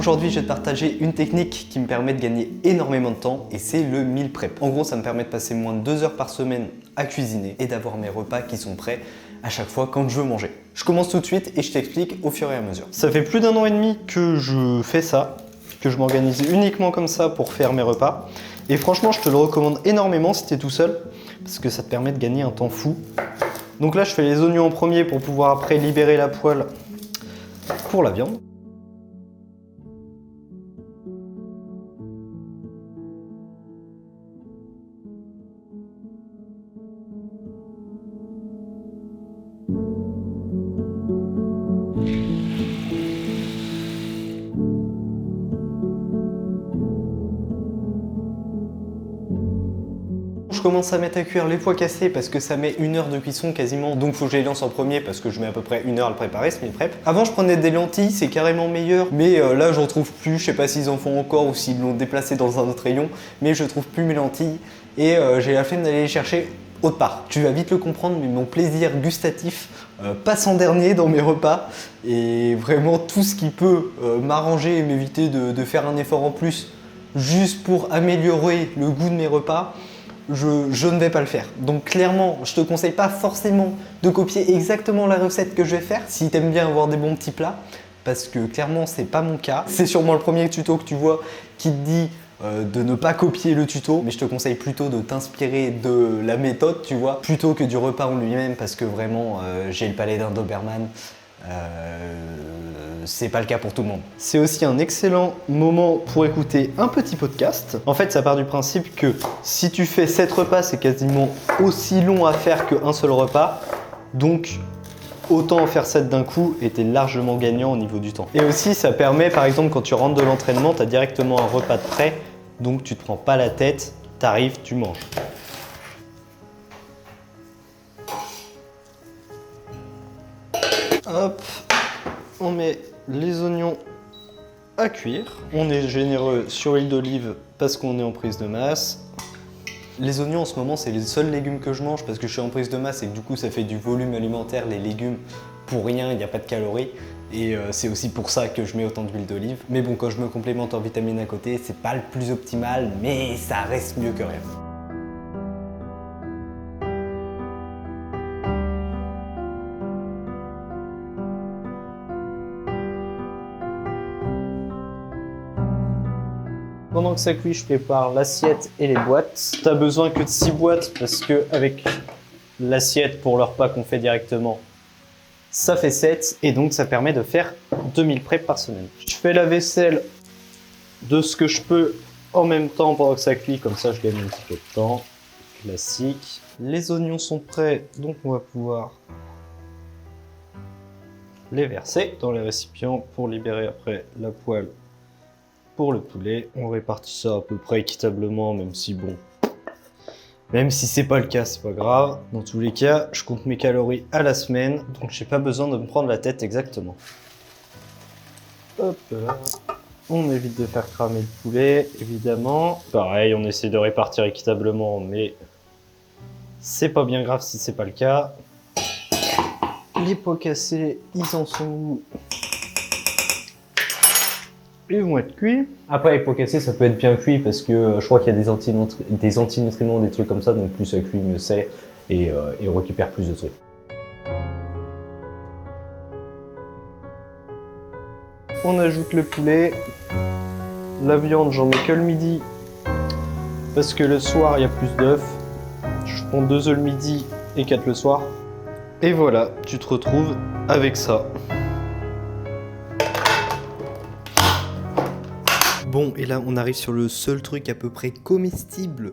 Aujourd'hui, je vais te partager une technique qui me permet de gagner énormément de temps et c'est le meal prep. En gros, ça me permet de passer moins de 2 heures par semaine à cuisiner et d'avoir mes repas qui sont prêts à chaque fois quand je veux manger. Je commence tout de suite et je t'explique au fur et à mesure. Ça fait plus d'1 an et demi que je fais ça, que je m'organise uniquement comme ça pour faire mes repas. Et franchement, je te le recommande énormément si tu es tout seul parce que ça te permet de gagner un temps fou. Donc là, je fais les oignons en premier pour pouvoir après libérer la poêle pour la viande. Je commence à mettre à cuire les pois cassés parce que ça met 1 heure de cuisson quasiment, donc faut que je les lance en premier parce que je mets à peu près 1 heure à le préparer ce meal prep. Avant je prenais des lentilles, c'est carrément meilleur, mais là j'en trouve plus, je sais pas s'ils en font encore ou s'ils l'ont déplacé dans un autre rayon, mais je trouve plus mes lentilles et j'ai la flemme d'aller les chercher autre part. Tu vas vite le comprendre, mais mon plaisir gustatif passe en dernier dans mes repas et vraiment tout ce qui peut m'arranger et m'éviter de faire un effort en plus juste pour améliorer le goût de mes repas, je ne vais pas le faire. Donc clairement, je te conseille pas forcément de copier exactement la recette que je vais faire si tu aimes bien avoir des bons petits plats, parce que clairement c'est pas mon cas. C'est sûrement le premier tuto que tu vois qui te dit de ne pas copier le tuto, mais je te conseille plutôt de t'inspirer de la méthode, tu vois, plutôt que du repas en lui-même, parce que vraiment j'ai le palais d'un Doberman. C'est pas le cas pour tout le monde. C'est aussi un excellent moment pour écouter un petit podcast. En fait, ça part du principe que si tu fais 7 repas, c'est quasiment aussi long à faire qu'un seul repas. Donc, autant en faire 7 d'un coup et t'es largement gagnant au niveau du temps. Et aussi, ça permet, par exemple, quand tu rentres de l'entraînement, tu as directement un repas de prêt. Donc, tu te prends pas la tête, t'arrives, tu manges. Hop, on met les oignons à cuire. On est généreux sur l'huile d'olive parce qu'on est en prise de masse. Les oignons en ce moment, c'est les seuls légumes que je mange parce que je suis en prise de masse et que du coup ça fait du volume alimentaire. Les légumes, pour rien, il n'y a pas de calories. Et c'est aussi pour ça que je mets autant d'huile d'olive. Mais bon, quand je me complémente en vitamines à côté, c'est pas le plus optimal, mais ça reste mieux que rien. Pendant que ça cuit, je prépare l'assiette et les boîtes. T'as besoin que de 6 boîtes parce que avec l'assiette pour le repas qu'on fait directement, ça fait 7 et donc ça permet de faire 2000 preps par semaine. Je fais la vaisselle de ce que je peux en même temps pendant que ça cuit, comme ça je gagne un petit peu de temps. Classique. Les oignons sont prêts, donc on va pouvoir les verser dans les récipients pour libérer après la poêle. Pour le poulet, on répartit ça à peu près équitablement, même si bon, même si c'est pas le cas, c'est pas grave. Dans tous les cas, je compte mes calories à la semaine, donc j'ai pas besoin de me prendre la tête exactement. Hop là. On évite de faire cramer le poulet, évidemment. Pareil, on essaie de répartir équitablement, mais c'est pas bien grave si c'est pas le cas. Les pois cassés, ils en sont où? Ils vont être cuits. Après, les pois cassés, ça peut être bien cuit parce que je crois qu'il y a des antinutriments, des trucs comme ça, donc plus ça cuit, mieux c'est, et on récupère plus de trucs. On ajoute le poulet. La viande, j'en mets que le midi parce que le soir, il y a plus d'œufs. Je prends 2 œufs le midi et 4 le soir. Et voilà, tu te retrouves avec ça. Bon, et là, on arrive sur le seul truc à peu près comestible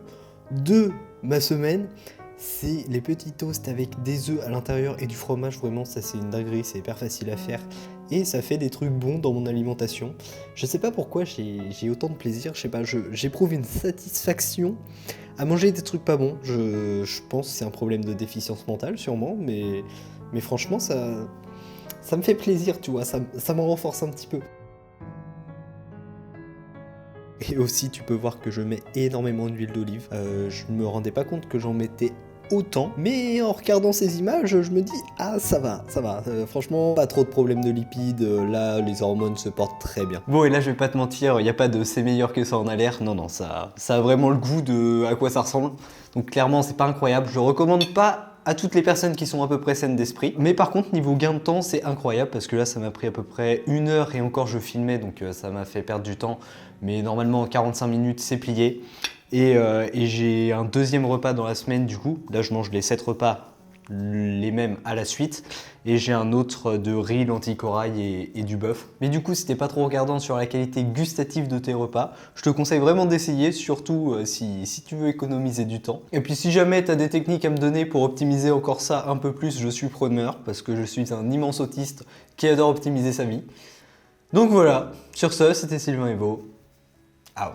de ma semaine. C'est les petits toasts avec des œufs à l'intérieur et du fromage. Vraiment, ça c'est une dinguerie, c'est hyper facile à faire. Et ça fait des trucs bons dans mon alimentation. Je sais pas pourquoi j'ai autant de plaisir, je sais pas, j'éprouve une satisfaction à manger des trucs pas bons. Je pense que c'est un problème de déficience mentale sûrement, mais franchement, ça me fait plaisir, tu vois, ça me renforce un petit peu. Et aussi, tu peux voir que je mets énormément d'huile d'olive. Je ne me rendais pas compte que j'en mettais autant, mais en regardant ces images, je me dis ah ça va, franchement pas trop de problèmes de lipides, là les hormones se portent très bien. Bon et là je vais pas te mentir, il n'y a pas de c'est meilleur que ça en a l'air, non ça a vraiment le goût de à quoi ça ressemble, donc clairement c'est pas incroyable, je recommande pas à toutes les personnes qui sont à peu près saines d'esprit. Mais par contre, niveau gain de temps, c'est incroyable parce que là, ça m'a pris à peu près 1 heure et encore je filmais, donc ça m'a fait perdre du temps. Mais normalement, en 45 minutes, c'est plié. Et j'ai un deuxième repas dans la semaine du coup. Là, je mange les 7 repas, les mêmes à la suite. Et j'ai un autre de riz, lentilles corail et du bœuf. Mais du coup, si t'es pas trop regardant sur la qualité gustative de tes repas, je te conseille vraiment d'essayer, surtout si tu veux économiser du temps. Et puis si jamais t'as des techniques à me donner pour optimiser encore ça un peu plus, je suis preneur, parce que je suis un immense autiste qui adore optimiser sa vie. Donc voilà, sur ce, c'était Sylvain Evo. Out.